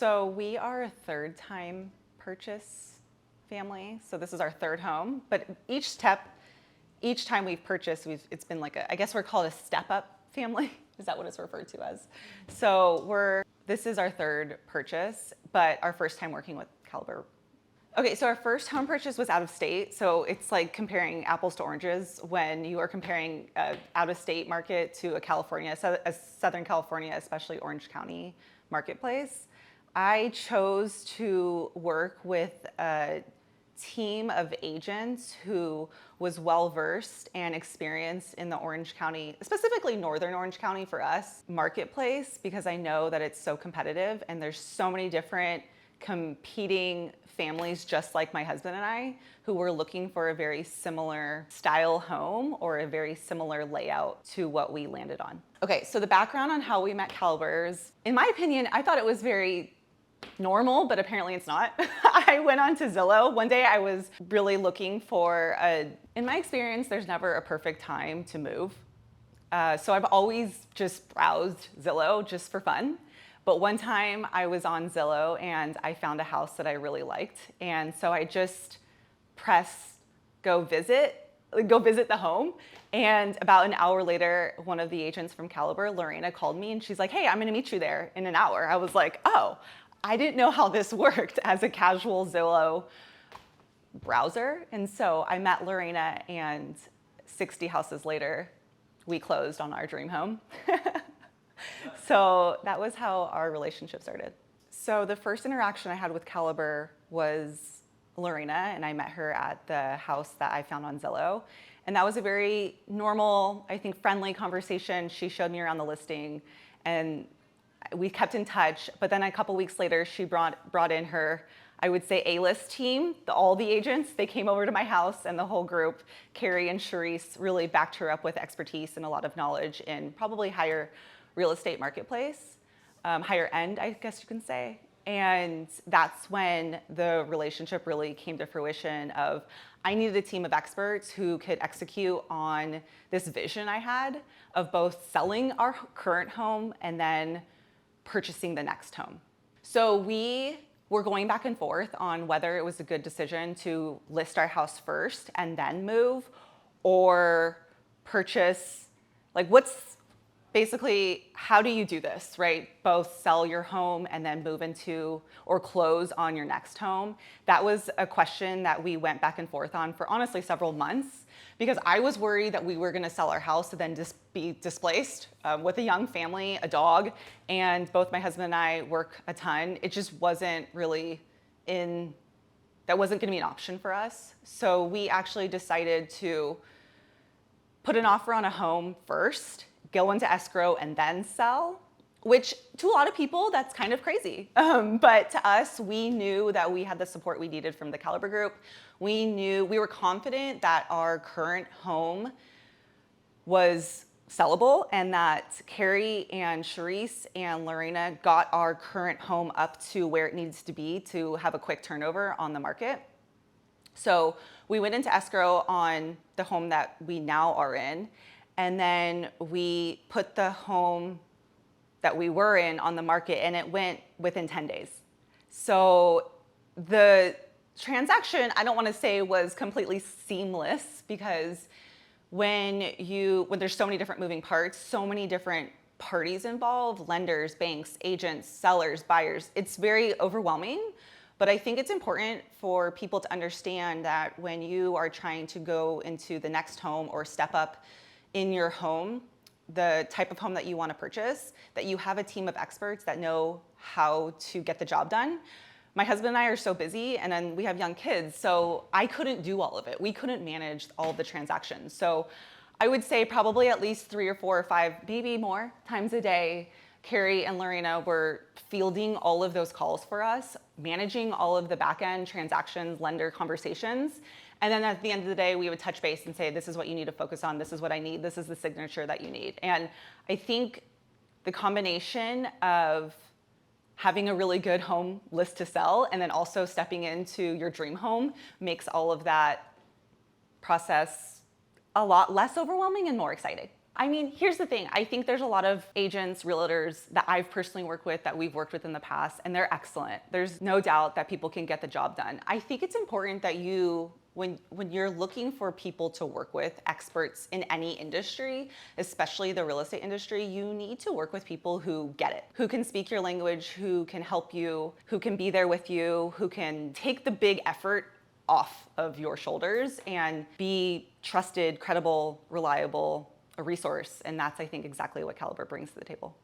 So we are a third time purchase family. So this is our third home, but each time we've purchased, it's been like I guess we're called a step up family. Is that what it's referred to as? So this is our third purchase, but our first time working with Caliber. Okay, so our first home purchase was out of state. So it's like comparing apples to oranges when you are comparing out of state market to a Southern California, especially Orange County marketplace. I chose to work with a team of agents who was well-versed and experienced in the Orange County, specifically Northern Orange County for us, marketplace, because I know that it's so competitive and there's so many different competing families just like my husband and I who were looking for a very similar style home or a very similar layout to what we landed on. Okay, so the background on how we met Calibers, in my opinion, I thought it was very normal, but apparently it's not. I went on to Zillow. One day I was really looking for in my experience, there's never a perfect time to move. So I've always just browsed Zillow just for fun. But one time I was on Zillow and I found a house that I really liked. And so I just pressed go visit the home. And about an hour later, one of the agents from Caliber, Lorena, called me and she's like, "Hey, I'm gonna meet you there in an hour." I was like, oh, I didn't know how this worked as a casual Zillow browser. And so I met Lorena and 60 houses later, we closed on our dream home. So that was how our relationship started. So the first interaction I had with Caliber was Lorena, and I met her at the house that I found on Zillow. And that was a very normal, I think, friendly conversation. She showed me around the listing and we kept in touch, but then a couple weeks later, she brought in her, I would say, A-list team, all the agents. They came over to my house and the whole group, Carrie and Charisse, really backed her up with expertise and a lot of knowledge in probably higher real estate marketplace, higher end, I guess you can say. And that's when the relationship really came to fruition of I needed a team of experts who could execute on this vision I had of both selling our current home and then purchasing the next home. So we were going back and forth on whether it was a good decision to list our house first and then move or purchase, like basically, how do you do this, right? Both sell your home and then move into or close on your next home. That was a question that we went back and forth on for honestly several months because I was worried that we were gonna sell our house and then just be displaced with a young family, a dog, and both my husband and I work a ton. It just wasn't really that wasn't gonna be an option for us. So we actually decided to put an offer on a home first, go into escrow and then sell, which to a lot of people, that's kind of crazy. But to us, we knew that we had the support we needed from the Caliber Group. We were confident that our current home was sellable and that Carrie and Charisse and Lorena got our current home up to where it needs to be to have a quick turnover on the market. So we went into escrow on the home that we now are in. And then we put the home that we were in on the market and it went within 10 days. So the transaction, I don't want to say was completely seamless because when there's so many different moving parts, so many different parties involved, lenders, banks, agents, sellers, buyers, it's very overwhelming. But I think it's important for people to understand that when you are trying to go into the next home or step up in your home, the type of home that you want to purchase, that you have a team of experts that know how to get the job done. My husband and I are so busy, and then we have young kids, so I couldn't do all of it. We couldn't manage all of the transactions. So I would say probably at least 3 or 4 or 5, maybe more times a day, Carrie and Lorena were fielding all of those calls for us, managing all of the back-end transactions, lender conversations. And then at the end of the day, we would touch base and say, this is what you need to focus on. This is what I need. This is the signature that you need. And I think the combination of having a really good home list to sell and then also stepping into your dream home makes all of that process a lot less overwhelming and more exciting. I mean, here's the thing. I think there's a lot of agents, realtors that I've personally worked with, that we've worked with in the past, and they're excellent. There's no doubt that people can get the job done. I think it's important that you, when you're looking for people to work with, experts in any industry, especially the real estate industry, you need to work with people who get it, who can speak your language, who can help you, who can be there with you, who can take the big effort off of your shoulders and be trusted, credible, reliable, a resource. And that's, I think, exactly what Caliber brings to the table.